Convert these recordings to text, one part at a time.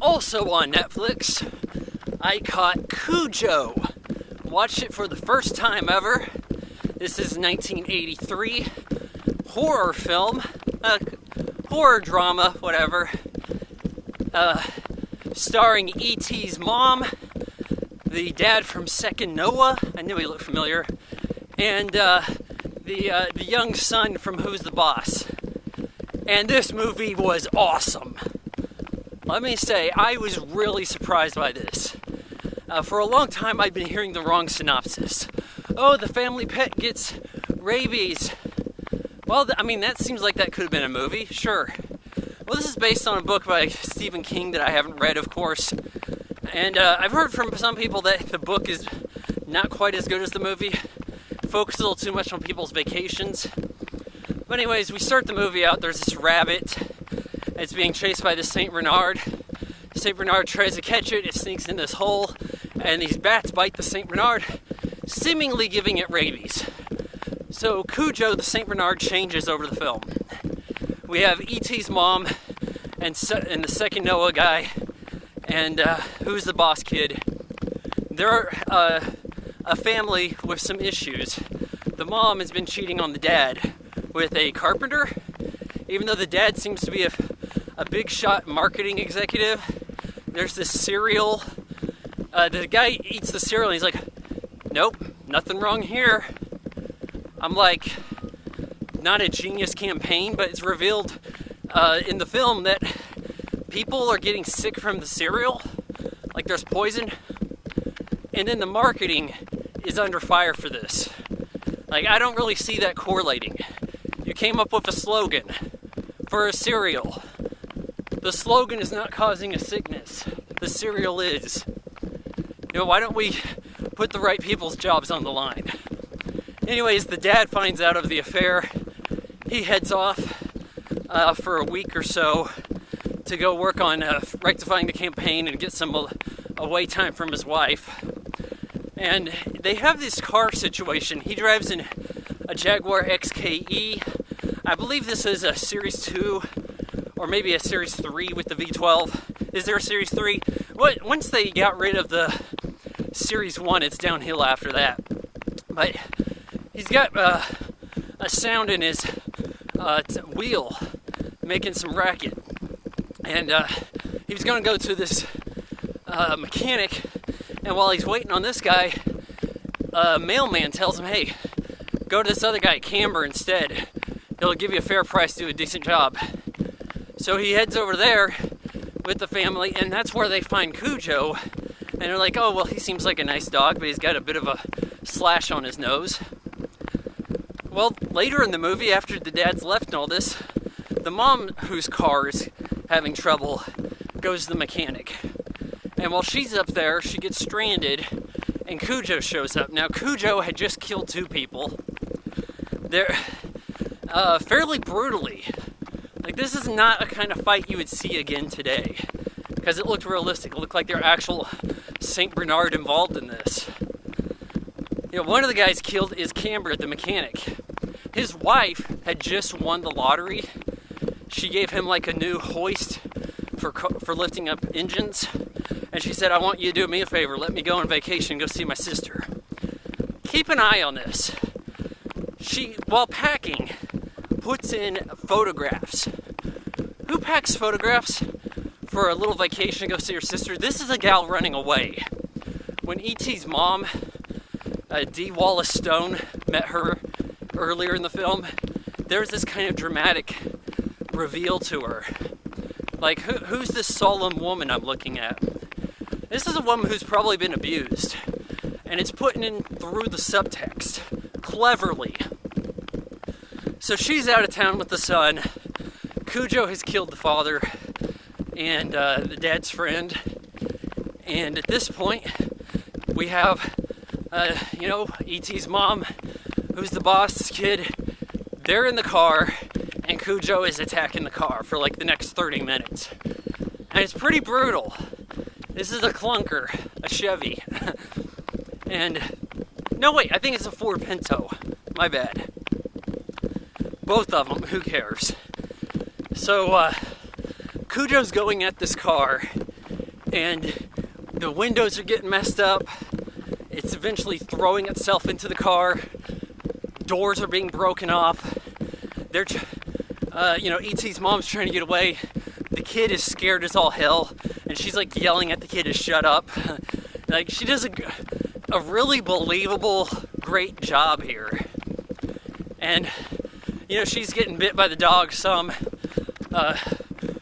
Also on Netflix, I caught Cujo. Watched it for the first time ever. This is 1983 horror film, horror drama, whatever, starring E.T.'s mom, the dad from Second Noah, I knew he looked familiar, and the young son from Who's the Boss. And this movie was awesome. Let me say, I was really surprised by this. For a long time, I'd been hearing the wrong synopsis. Oh, the family pet gets rabies. Well, that seems like that could have been a movie, sure. Well, this is based on a book by Stephen King that I haven't read, of course. And I've heard from some people that the book is not quite as good as the movie. Focuses a little too much on people's vacations. But anyways, we start the movie out. There's this rabbit. It's being chased by the St. Bernard. St. Bernard tries to catch it. It sneaks in this hole. And these bats bite the St. Bernard, seemingly giving it rabies. So Cujo, the St. Bernard, changes over the film. We have E.T.'s mom and the Second Noah guy and Who's the Boss kid. They're a family with some issues. The mom has been cheating on the dad with a carpenter. Even though the dad seems to be a big shot marketing executive, there's this cereal. The guy eats the cereal and he's like, nope, nothing wrong here. I'm like, not a genius campaign, but it's revealed in the film that people are getting sick from the cereal, like there's poison, and then the marketing is under fire for this. Like, I don't really see that correlating. You came up with a slogan for a cereal. The slogan is not causing a sickness. The cereal is. You know, why don't we put the right people's jobs on the line? Anyways, the dad finds out of the affair. He heads off for a week or so to go work on rectifying the campaign and get some away time from his wife. And they have this car situation. He drives in a Jaguar XKE. I believe this is a Series 2 or maybe a Series 3 with the V12. Is there a Series 3? Once they got rid of the Series 1, it's downhill after that. But he's got a sound in his wheel making some racket. And he was going to go to this mechanic, and while he's waiting on this guy, a mailman tells him, hey, go to this other guy, Camber, instead. He'll give you a fair price, do a decent job. So he heads over there with the family, and that's where they find Cujo. And they're like, oh, well, he seems like a nice dog, but he's got a bit of a slash on his nose. Well, later in the movie, after the dad's left and all this, the mom, whose car is having trouble, goes to the mechanic. And while she's up there, she gets stranded, and Cujo shows up. Now, Cujo had just killed 2 people. They're fairly brutally. Like, this is not a kind of fight you would see again today, because it looked realistic. It looked like there were actual St. Bernard involved in this. You know, one of the guys killed is Camber, the mechanic. His wife had just won the lottery. She gave him like a new hoist for lifting up engines. And she said, I want you to do me a favor. Let me go on vacation and go see my sister. Keep an eye on this. She, while packing, puts in photographs. Who packs photographs for a little vacation to go see her sister? This is a gal running away. When E.T.'s mom, D. Wallace Stone, met her earlier in the film, there's this kind of dramatic reveal to her. Like, who's this solemn woman I'm looking at? This is a woman who's probably been abused. And it's putting in through the subtext. Cleverly. So she's out of town with the son. Cujo has killed the father and the dad's friend. And at this point, we have, E.T.'s mom, Who's the Boss kid. They're in the car, and Cujo is attacking the car for like the next 30 minutes. And it's pretty brutal. This is a clunker, a Chevy. And, no wait, I think it's a Ford Pinto. My bad. Both of them, who cares? So, Cujo's going at this car, and the windows are getting messed up. It's eventually throwing itself into the car. Doors are being broken off. They're, E.T.'s mom's trying to get away. The kid is scared as all hell, and she's like yelling at the kid to shut up. Like, she does a really believable, great job here. And, she's getting bit by the dog some.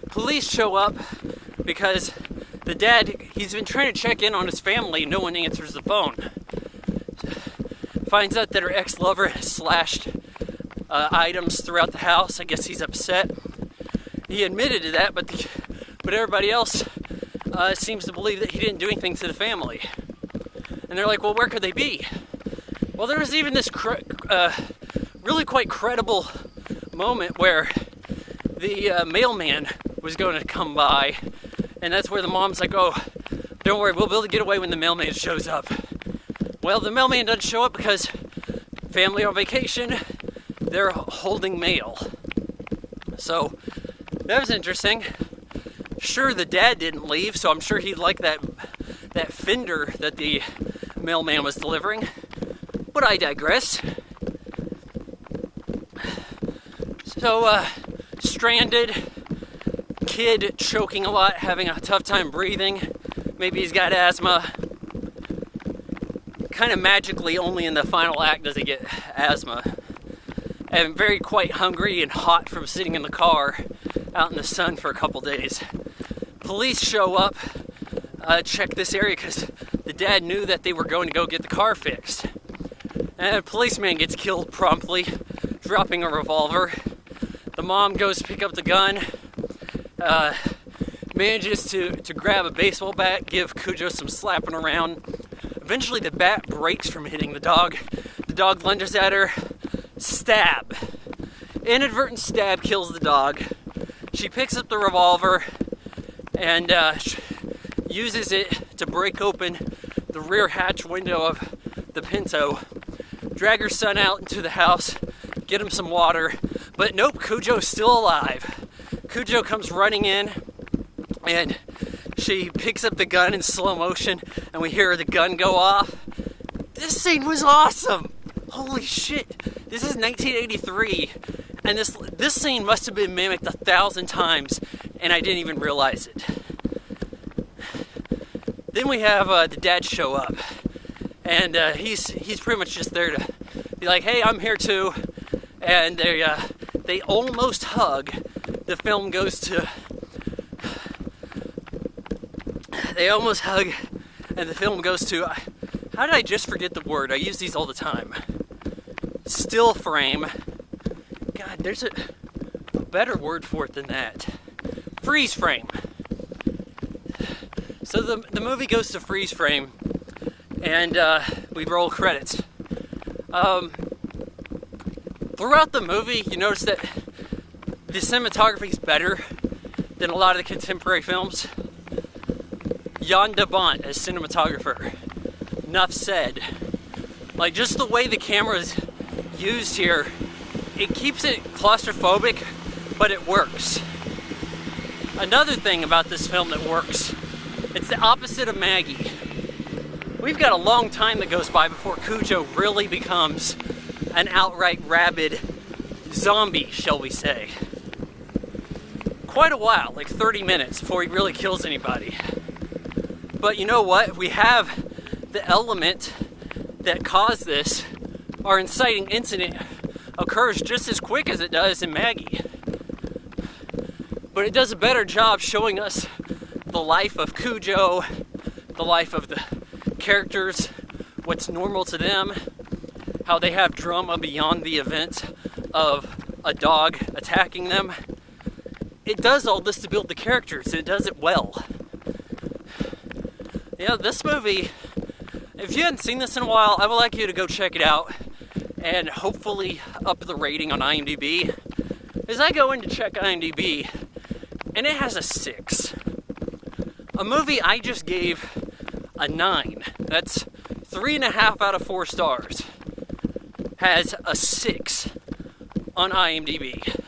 Police show up because the dad, he's been trying to check in on his family. No one answers the phone. Finds out that her ex-lover has slashed items throughout the house. I guess he's upset. He admitted to that, but everybody else seems to believe that he didn't do anything to the family. And they're like, well, where could they be? Well, there was even this really quite credible moment where the mailman was going to come by, and that's where the mom's like, oh, don't worry, we'll be able to get away when the mailman shows up. Well, the mailman doesn't show up because family on vacation, they're holding mail. So that was interesting. Sure, the dad didn't leave, so I'm sure he'd like that fender that the mailman was delivering. But I digress. So, stranded, kid choking a lot, having a tough time breathing. Maybe he's got asthma. Kind of magically, only in the final act does he get asthma. And very quite hungry and hot from sitting in the car out in the sun for a couple days. Police show up, check this area because the dad knew that they were going to go get the car fixed. And a policeman gets killed promptly, dropping a revolver. The mom goes to pick up the gun, manages to grab a baseball bat, give Cujo some slapping around. Eventually the bat breaks from hitting the dog. The dog lunges at her, stab. Inadvertent stab kills the dog. She picks up the revolver and uses it to break open the rear hatch window of the Pinto, drag her son out into the house, get him some water, but nope, Cujo's still alive. Cujo comes running in, and she picks up the gun in slow motion, and we hear the gun go off. This scene was awesome! Holy shit! This is 1983, and this scene must have been mimicked 1,000 times, and I didn't even realize it. Then we have the dad show up, and he's pretty much just there to be like, hey, I'm here too, and they almost hug. The film goes to... They almost hug, and the film goes to... How did I just forget the word? I use these all the time. Still frame. God, there's a better word for it than that. Freeze frame. So the movie goes to freeze frame, and we roll credits. Throughout the movie, you notice that the cinematography is better than a lot of the contemporary films. Jan de Bont as cinematographer. Enough said. Like, just the way the camera's used here, it keeps it claustrophobic, but it works. Another thing about this film that works, it's the opposite of Maggie. We've got a long time that goes by before Cujo really becomes an outright rabid zombie, shall we say. Quite a while, like 30 minutes before he really kills anybody. But you know what? We have the element that caused this. Our inciting incident occurs just as quick as it does in Maggie. But it does a better job showing us the life of Cujo, the life of the characters, what's normal to them, how they have drama beyond the event of a dog attacking them. It does all this to build the characters, and it does it well. Yeah, this movie, if you hadn't seen this in a while, I would like you to go check it out and hopefully up the rating on IMDb. As I go in to check IMDb, and it has a 6. A movie I just gave a 9. That's 3.5 out of 4 stars. Has a 6 on IMDb.